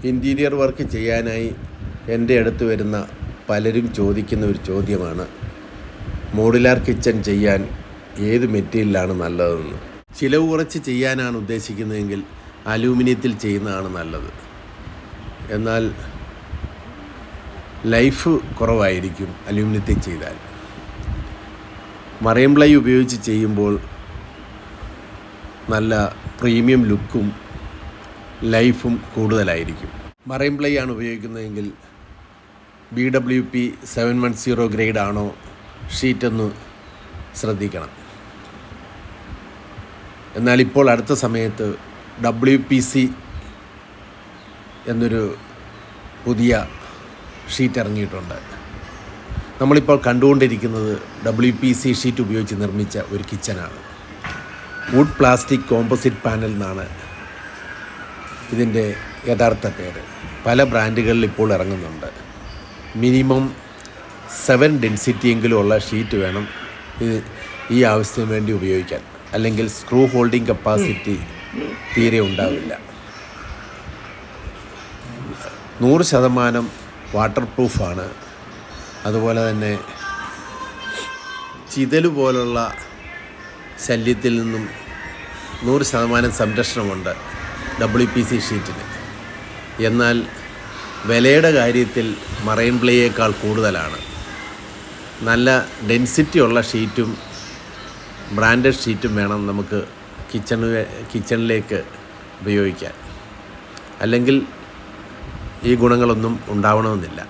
Interior work ചെയ്യാനായി എൻ്റെ അടുത്ത് വരുന്ന പലരും ചോദിക്കുന്ന ഒരു ചോദ്യമാണ് മോഡുലാർ കിച്ചൺ ചെയ്യാൻ ഏത് മെറ്റീരിയലാണ് നല്ലതെന്ന്. ചിലവ് കുറച്ച് ചെയ്യാനാണ് ഉദ്ദേശിക്കുന്നതെങ്കിൽ അലൂമിനിയത്തിൽ ചെയ്യുന്നതാണ് നല്ലത്. എന്നാൽ ലൈഫ് കുറവായിരിക്കും അലൂമിനിയത്തിൽ ചെയ്താൽ. മറൈൻ പ്ലൈ ഉപയോഗിച്ച് ചെയ്യുമ്പോൾ നല്ല പ്രീമിയം ലുക്കും ലൈഫും കൂടുതലായിരിക്കും. മറൈൻ പ്ലൈ ആണ് ഉപയോഗിക്കുന്നതെങ്കിൽ BWP 710 ഗ്രേഡ് ആണോ ഷീറ്റൊന്ന് ശ്രദ്ധിക്കണം. എന്നാൽ ഇപ്പോൾ അടുത്ത സമയത്ത് WPC എന്നൊരു പുതിയ ഷീറ്റ് ഇറങ്ങിയിട്ടുണ്ട്. നമ്മളിപ്പോൾ കണ്ടുകൊണ്ടിരിക്കുന്നത് WPC ഷീറ്റ് ഉപയോഗിച്ച് നിർമ്മിച്ച ഒരു കിച്ചനാണ്. വുഡ് പ്ലാസ്റ്റിക് കോമ്പോസിറ്റ് പാനൽ എന്നാണ് ഇതിൻ്റെ യഥാർത്ഥ പേര്. പല ബ്രാൻഡുകളിൽ ഇപ്പോൾ ഇറങ്ങുന്നുണ്ട്. മിനിമം 7 ഡെൻസിറ്റി എങ്കിലും ഉള്ള ഷീറ്റ് വേണം ഈ ആവശ്യത്തിന് വേണ്ടി ഉപയോഗിക്കാൻ. അല്ലെങ്കിൽ സ്ക്രൂ ഹോൾഡിംഗ് കപ്പാസിറ്റി തീരെ ഉണ്ടാവില്ല. 100% വാട്ടർ പ്രൂഫാണ്. അതുപോലെ തന്നെ ചിതല് പോലുള്ള ശല്യത്തിൽ നിന്നും 100% സംരക്ഷണമുണ്ട് WPC ഷീറ്റിന്. എന്നാൽ വിലയുടെ കാര്യത്തിൽ മറൈൻ പ്ലൈയേക്കാൾ കൂടുതലാണ്. നല്ല ഡെൻസിറ്റി ഉള്ള ഷീറ്റും ബ്രാൻഡഡ് ഷീറ്റും വേണം നമുക്ക് കിച്ചണിലേക്ക് ഉപയോഗിക്കാൻ. അല്ലെങ്കിൽ ഈ ഗുണങ്ങളൊന്നും ഉണ്ടാവണമെന്നില്ല.